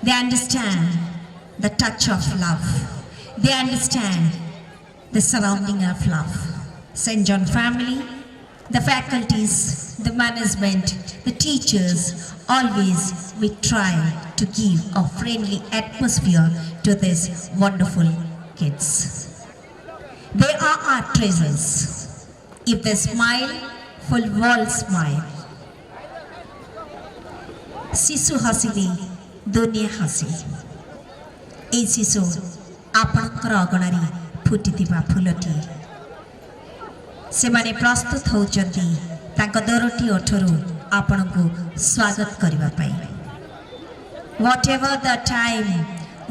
They understand the touch of love. They understand the surrounding of love. St. John family, the faculties, the management, the teachers, always we try to give a friendly atmosphere to these wonderful kids. They are our treasures. If they smile, full world smile. शिशु हसिले दुनिया हसी ए शिशु आपणकर अगणारे फुटिथिबा फुलटी से माने प्रस्तुत होचंती तांको दरोटी ओठरू आपणको स्वागत करिबा पई whatever the time,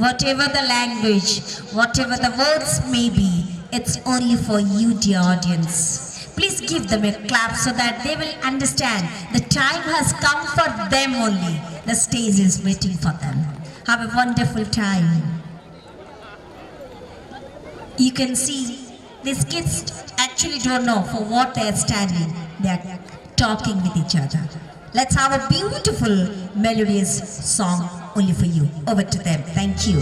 whatever the language, whatever the words may be, it's only for you, dear audience. Please give them a clap so that they will understand the time has come for them only. The stage is waiting for them. Have a wonderful time. You can see these kids actually don't know for what they are standing. They are talking with each other. Let's have a beautiful melodious song only for you. Over to them. Thank you.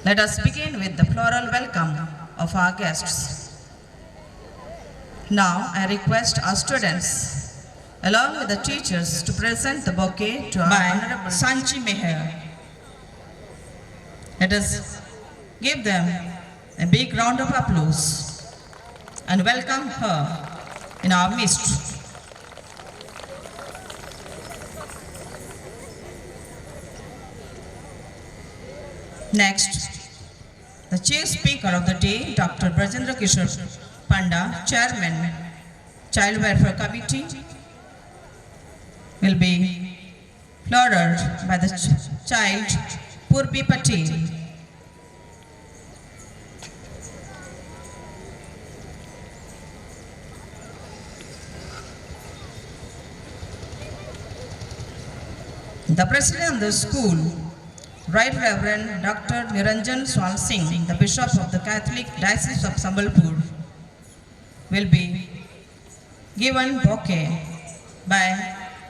Let us begin with the floral welcome of our guests. Now I request our students, along with the teachers, to present the bouquet to our Honorable Sanchi Meher. Let us give them a big round of applause and welcome her in our midst. Next, the chief speaker of the day, Dr. Brajendra Kishore Panda, Chairman, Child Welfare Committee, will be flowered by the child Purbi Patel. The president of the school, Right Reverend Dr. Niranjan Swal Singh, the Bishop of the Catholic Diocese of Sambalpur, will be given bouquet by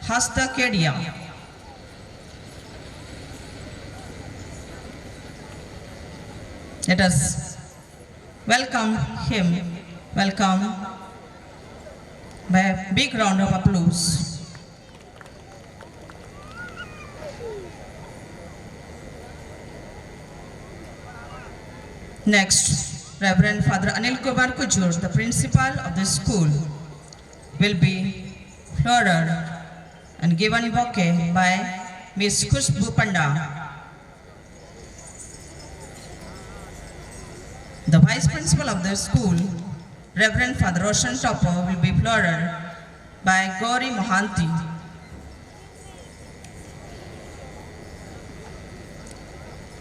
Hasta Kedia. Let us welcome him, welcome by a big round of applause. Next, Reverend Father Anil Kumar Kujur, the principal of the school, will be flowered and given a bouquet by Miss Khushbu Panda. The vice principal of the school, Reverend Father Roshan Topper, will be flowered by Gauri Mohanty.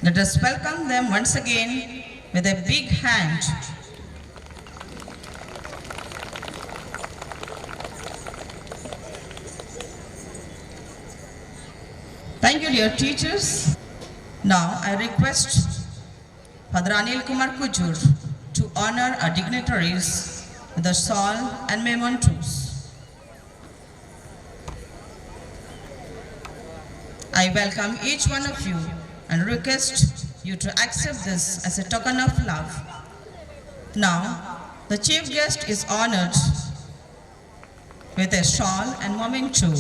Let us welcome them once again with a big hand. Thank you, dear teachers. Now I request Father Anil Kumar Kujur to honor our dignitaries with a shawl and mementos. I welcome each one of you and request you to accept this as a token of love. Now, the chief guest is honored with a shawl and memento.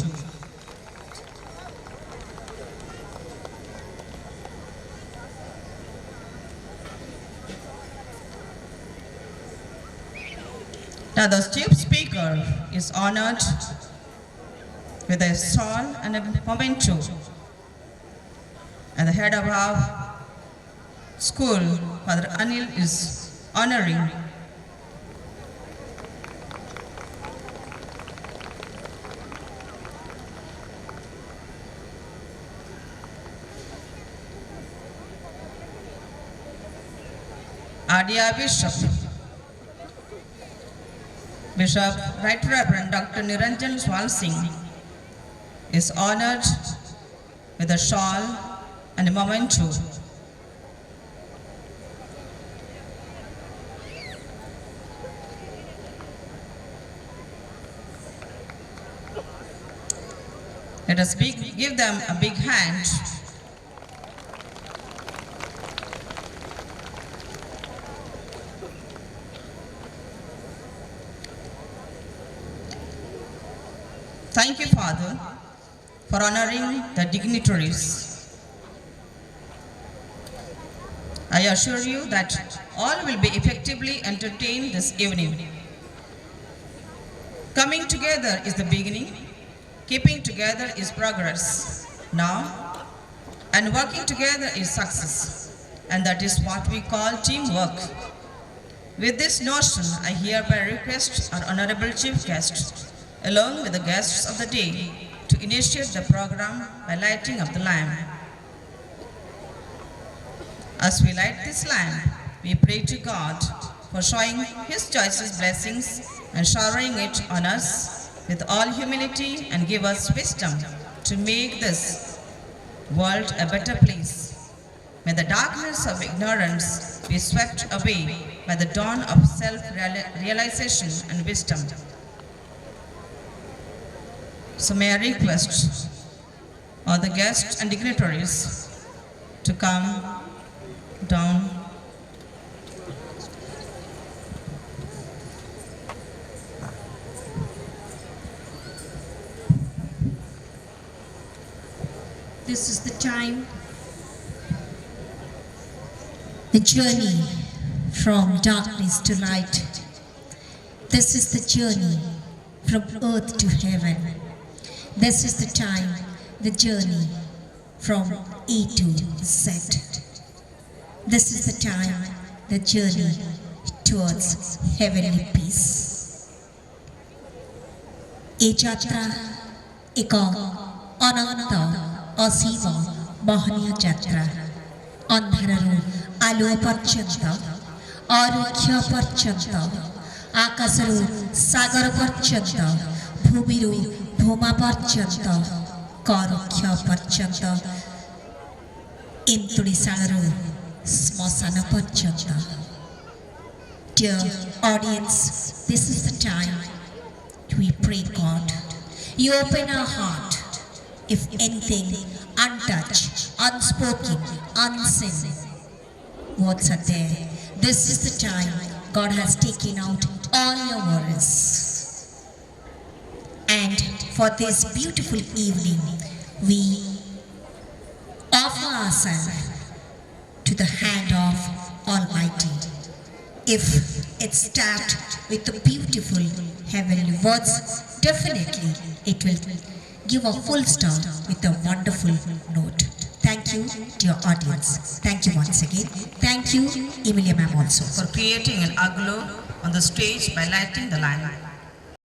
Now, the chief speaker is honored with a shawl and a memento. And the head of our school, Father Anil, is honoring our dear Bishop, Right Reverend Dr. Niranjan Swal Singh, is honored with a shawl and a memento. Let us give them a big hand. Thank you, Father, for honoring the dignitaries. I assure you that all will be effectively entertained this evening. Coming together is the beginning. Keeping together is progress now, and working together is success, and that is what we call teamwork. With this notion, I hereby request our honorable chief guest, along with the guests of the day, to initiate the program by lighting up the lamp. As we light this lamp, we pray to God for showing His choicest blessings and showering it on us with all humility, and give us wisdom to make this world a better place. May the darkness of ignorance be swept away by the dawn of self-realization and wisdom. So may I request all the guests and dignitaries to come down. This is the time, the journey from darkness to light. This is the journey from earth to heaven. This is the time, the journey from A to Z. This is the time, the journey towards heavenly peace. এই যাত্রা এক ଅନନ୍ତ ଅସୀମ ମହନୀୟ ଯାତ୍ରା ଅନ୍ଧାରରୁ ଆଲୁଅ ପର୍ଯ୍ୟନ୍ତ ଅରୁକ୍ଷ ପର୍ଯ୍ୟନ୍ତ ଆକାଶରୁ ସାଗର ପର୍ଯ୍ୟନ୍ତ ଭୂମିରୁ ଭୂମା ପର୍ଯ୍ୟନ୍ତ କରୁକ୍ଷ ପର୍ଯ୍ୟନ୍ତ ଇନ୍ତୁଡ଼ିଶାଳରୁ ଶ୍ମଶାନ ପର୍ଯ୍ୟନ୍ତ. Dear audience, this is the time we pray God. You open our heart. If anything untouched, unspoken, unseen, words are there. This is the time God has taken out all your worries. And for this beautiful evening, we offer ourselves to the hand of Almighty. If it's stacked with the beautiful heavenly words, definitely it will give a full stop with a wonderful note. Thank you, dear audience. Thank you once again. Thank you, Emilia ma'am also. For creating an aglow on the stage by lighting the lamp.